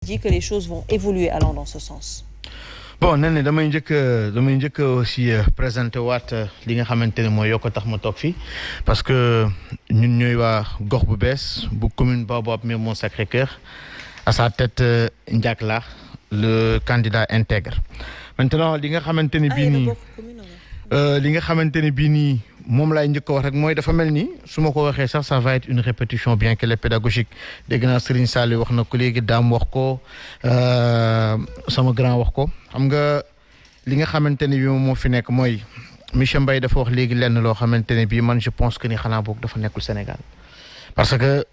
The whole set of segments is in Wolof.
dit que les choses vont évoluer allant dans ce sens. Bon nee damay njëkk aussi présenté waat li nga xamante ne mooy yokk tax ma toog fii parce que ñun ñooy waa gox bu bees bu commune Baobab Mermoz Sacré-Cœur à sa tête Ndiak Lakh le candidat intègre maintenant li nga xamante ne bii nii moom laay njëkk a wax rek mooy dafa mel ni su ma ko waxee sax ça va être une répétition bien qu'elle est pédagogique dégg naa Serigne Saliou wax na ko léegi Dame wax ko sama grand wax ko xam nga li nga xamante ne bi moom moo fi nekk mooy monsieur Mbaye dafa wax léegi lenn loo xamante ne bii man je pense que ni xanaa boog dafa nekkul Sénégal parce que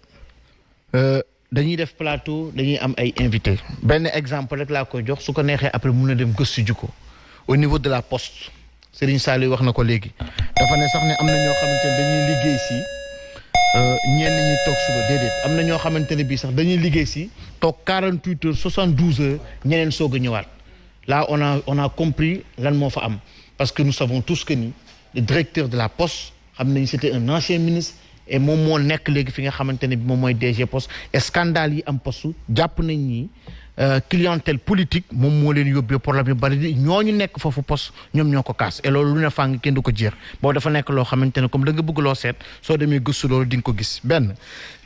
dañuy def plateau dañuy am ay invité benn exemple rek laa koy jox su ko neexee après mun na dem gëstu ji ko au niveau de la poste Serigne Saliou wax na ko léegi dafa ne sax ne am na ñoo xamante ne dañuy liggéey si ñenn ñi toog suba déedéet am na ñoo xamante ne bii sax dañuy liggéey si toog 48 heures 72 heures ñeneen soog a ñëwaat là on a compris lan moo fa am parce que nous savons tous que ni le directeur de la poste xam nañu c'était un ancien ministre et moom moo nekk léegi fi nga xamante ne bi moom mooy DG poste et scandale yi am poste jàpp nañ ni clientèle politique moom moo leen yóbbee problème yu bari ñooñu nekk foofu poste ñoom ñoo ko kaas et loolu lu ne fàng kenn du ko jeex boo dafa nekk loo xamante ne comme da nga bëgg loo seet soo demee gëstu loolu di nga ko gis benn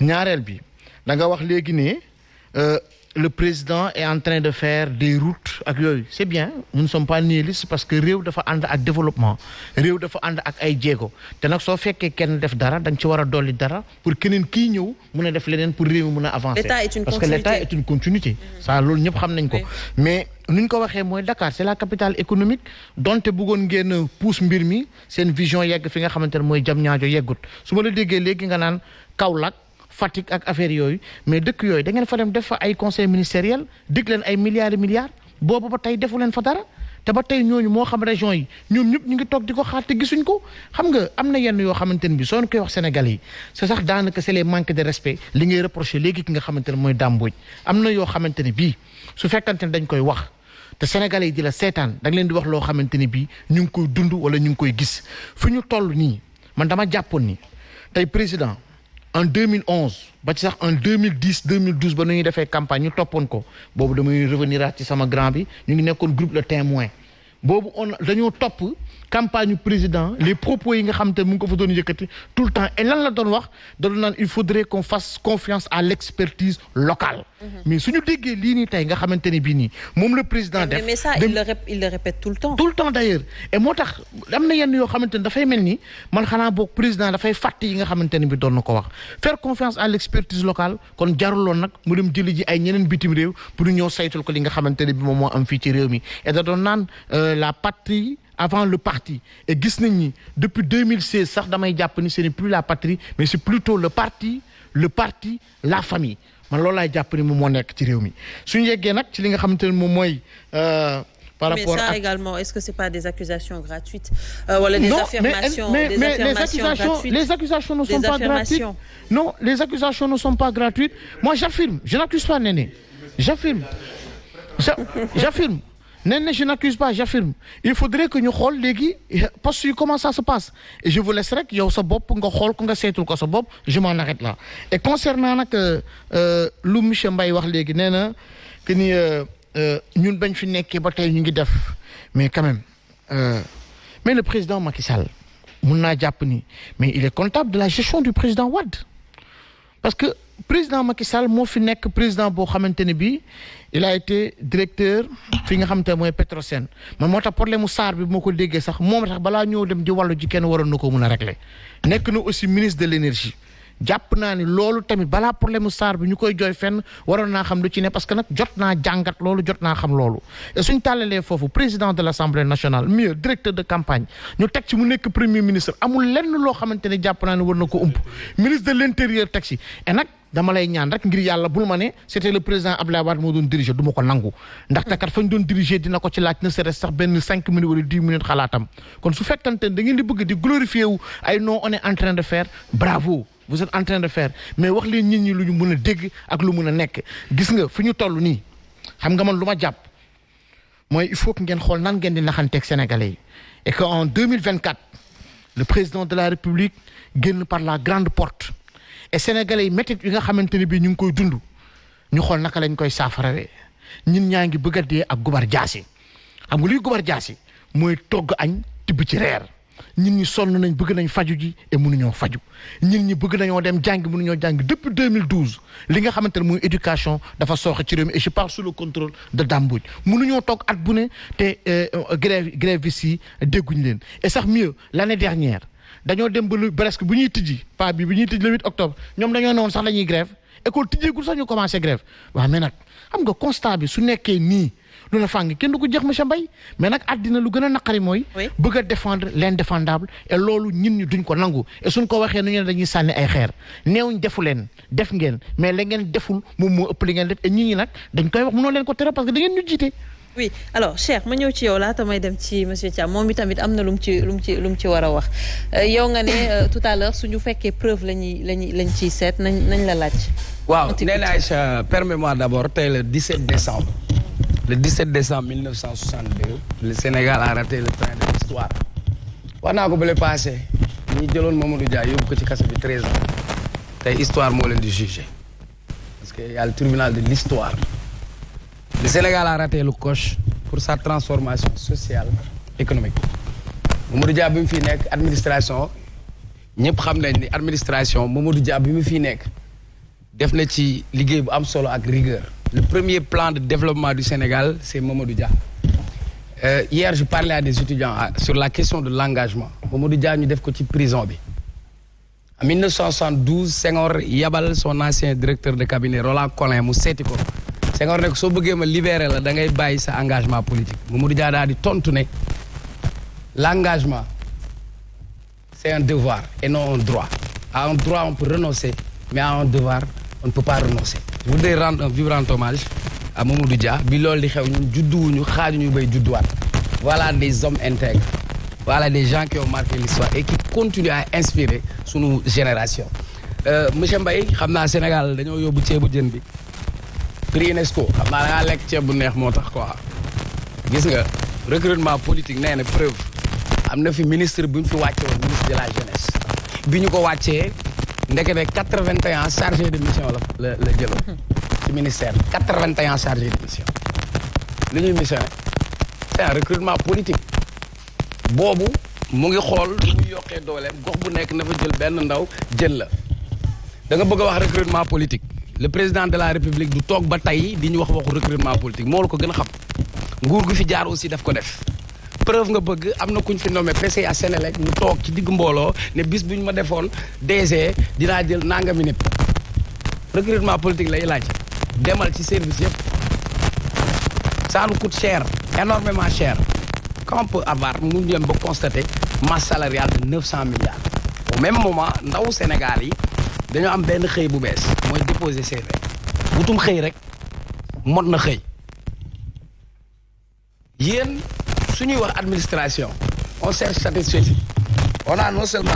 ñaareel bi da nga wax léegi ne le président est en train de faire des routes ak yooyu c'est bien nous ne sommes pas nihilistes parce que réew dafa ànd ak développement réew dafa ànd ak ay jéego te nag soo fekkee kenn def dara da nga ci war a dolli dara pour keneen kii ñëw mun a def leneen pour réew mi mun a avancer parce que l'État est une continuité ça loolu ñëpp xam nañ ko mais nuñ ko waxee mooy Dakar c'est la capitale économique donte bëggoon ngeen pousse mbir mi seen vision yegg fi nga xamante ne mooy Diamniadio yeggut su ma la déggee léegi nga naan Kaolack Fatick ak affaire yooyu mais dëkk yooyu da ngeen fa dem def fa ay conseil ministériel dig leen ay milliards et milliards boobu ba tey defu leen fa dara te ba tey ñooñu moo xam région yi ñoom ñëpp ñu ngi toog di ko xaar te gisuñ ko xam nga am na yenn yoo xamante ne bi soo koy wax Sénégalais yi c'est sax daanaka c'est les manques de respect li ngay reprocher léegi ki nga xamante ne mooy Dame Mbodj am na yoo xamante ne bii su fekkante ne dañ koy wax te Sénégalais yi di la seetaan da nga leen di wax loo xamante ni bii ñu ngi koy dund wala ñu ngi koy gis fu ñu toll nii man dama jàppoon ni tey président en 2011 ba ci sax en 2010 2012 ba nu ñuy defee campagne ñu toppoon ko boobu damay revenir ci sama grand bi ñu ngi nekkoon groupe Le Témoin boobu dañoo topp campagne président les propos yi nga xam te mu ngi ko fa doon yëkkati tout le temps et lan la doon wax da doon naan il faudrait qu'on fasse confiance à l'expertise locale. mais suñu déggee lii nii tey nga xamante ne bii nii moom le président def. mais ça il le répète tout le temps. tout le temps d'ailleurs et moo tax am na yenn yoo xamante ne dafay mel ni man xanaa boog président dafay fàtte yi nga xamante ne bi doon na ko wax faire confiance à l'expertise locale kon jaruloon nag mu dem jëli ji ay ñeneen bitim réew pour ñëw saytul ko li nga xamante ne bi moom moo am fii ci réew mi et da doon naan la patrie avant le parti et gis nañ ni depuis 2016 sax damay jàpp ni ce n'est plus la patrie mais c'est plutôt le parti la famille man loolu laay jàpp ni moom moo nekk ci réew mi suñu yeggee nag ci li nga xamante ne moom mooy par rapport mais ça également est-ce que c'est pas des accusations gratuites wala des affirmations gratuites les accusations ne sont pas gratuites non les accusations ne sont pas gratuites moi j'affirme je n'accuse pas Néné j'affirme Néné je n'accuse pas j'affirme il faudrait que ñu xool léegi parce que comment ça se passe et je vous laisse rek yow sa bopp nga xool ko nga seetul ko sa bopp je m'en arrête là et concernant nag lu monsieur Mbaye wax léegi nee na que ni ñun bañ fi nekkee ba tey ñu ngi def mais quand même mais le président Macky Sall mun naa jàpp ni mais il est comptable de la gestion du président Wade parce que président Macky Sall moo fi nekk président boo xamante ne bii il a été directeur fi nga xamante ne mooy Petrosen man moo tax problème mu SAR bi moo ko déggee sax moom tax balaa ñëw dem di wàllu ji kenn waroon na ko mun a régler nekk na aussi ministre de l'énergie jàpp naa ni loolu tamit balaa problème mu SAR bi ñu koy jooy fenn waroon naa xam lu ci ne parce que nag jot naa jàngat loolu jot naa xam loolu et suñ tàllalee foofu président de l'Assemblée nationale mieux directeur de campagne ñu teg ci mu nekk premier ministre amul lenn loo xamante ne jàpp naa ne war na ko ump ministre de l'intérieur teg ci et nag dama lay ñaan rek ngir yàlla bul ma ne c'était le président Abdoulaye Wade moo doon diriger du ma ko nangu ndaxte kat fañ doon diriger dina ko ci laaj ne serait sax benn 5 minutes wala 10 minutes xalaatam kon su fekkante ne da ngeen di bëgg di glorifier wu ay non on est en train de faire bravo vous êtes en train de faire mais wax leen nit ñi lu ñu mën a dégg ak lu mën a nekk gis nga fi ñu toll nii xam nga man lu ma jàpp mooy il faut que ngeen xool nan ngeen di naxanteeg sénégalais yi et que en 2024 le président de la République génn par la grande porte et sénégalais yi métit yi nga xamante ne bii ñu ngi koy dund ñu xool naka lañ koy saafarawee ñun ñaa ngi bëgg a dee ak gubar jaasi xam nga luy gubar jaasi mooy togg añ tibb ci reer ñun ñi sonn nañ bëgg nañ faju ji et mënuñoo faju ñun ñi bëgg nañoo dem jàng mënuñoo jàng depuis 2012 li nga xamante ne mooy éducation dafa sooxe ci réew mi et je parle sous le contrôle de Dame Mbodj mënuñoo toog at bu ne te grève yi dégguñ leen et sax mieux l'année dernière dañoo dem ba lu presque bu ñuy tijji pas bi bu ñuy tijji le 8 octobre ñoom dañoo newoon sax la ñuy grève école tijjeegul sax ñu commencé grève waaw mais nag xam nga constat bi su nekkee nii lu na fàng kenn du ko jeex monsieur Mbaye mais nag àddina lu gën a naqari mooy bëgg a défendre l'indéfendable et loolu ñun ñi duñ ko nangu et suñ ko waxee nu ñu ne dañuy sànni ay xeer neewuñ defu leen def ngeen mais la ngeen deful moom moo ëpp li ngeen def et ñi nag dañ koy wax mënoo leen ko tere parce que da ngeen ñu jiite. oui alors Cheikh ma ñëw ci yow laata may dem ci monsieur Thiam moom itamit am na lu mu ci war a wax yow nga ne tout à l'heure suñu fekkee preuve lañ ciy seet nañ la laaj. waaw nee naa Aïcha permets-moi d'abord tey le 17 décembre. Le 17 décembre 1962 le Sénégal a raté le train de l'histoire wax naa ko ba le passé ñi jëloon Mamadou Dia yóbbu ko ci kaso bi 13 ans tey histoire moo leen di juger parce que y a le tribunal de l'histoire. Le Sénégal a raté le coche pour sa transformation sociale économique Mamadou Dia bi mu fi nekk administration ñëpp xam nañ ni administration Mamadou Dia bi mu fi nekk def na ci liggéey bu am solo ak rigueur. Le premier plan de développement du Sénégal c'est Mamadou Dia. Hier je parlais à des étudiants sur la question de l'engagement Mamadou Dia ñu def ko ci prison bi. En 1972 Senghor yabal son ancien directeur de cabinet Roland Collin mu seeti ko. Senghor ne ko soo bëggee ma libérer la da ngay bàyyi sa engagement politique Mamadou Dia daal di tontu ne l'engagement c'est un devoir et non un droit. À un droit on peut renoncer mais à un devoir on ne peut pas renoncer. Je voudrais rendre un vibrant hommage à Mamadou Dia bi loolu di xew ñun judduwuñu xaajuñu bay judduwaat. Voilà des hommes intègres. Voilà des gens qui ont marqué l'histoire et qui continuent à inspirer sunu génération. Monsieur Mbaye xam naa Sénégal dañoo yóbbu ceebu jën bi. Prix UNESCO xam naa da ngaa lekk ceeb bu neex moo tax quoi gis nga recrutement politique nee na preuve am na fi ministre bu ñu fi wàcce woon ministre de la jeunesse bi ñu ko wàccee ndekete 81 chargé de mission la jëloon ci ministère 81 chargé de mission li ñuy missionné c'est un recrutement politique boobu mu ngi xool lu muy yokkee dooleem gox bu nekk na fa jël benn ndaw jël la da nga bëgg a wax recrutement politique le président de la république du toog ba tey di ñu wax waxu recrutement politique moo la ko gën a xam nguur gu fi jaar aussi daf ko def preuve nga bëgg am na kuñ fi nommé PCA Sénélec mu toog ci digg mbooloo ne bis bu ñu ma defoon DG dinaa jël nangami nit recrutement politique lay laaj demal ci service yëpp ça nous coûte cher énormément cher quand on peut avoir mu dem ba constater masse salariale de 900 milliards au même moment ndaw Sénégal yi dañoo am benn xëy bu bees mooy déposer CV wutum xëy rek mot na xëy yéen su ñuy wax administration on cherche satisfecit on a non seulement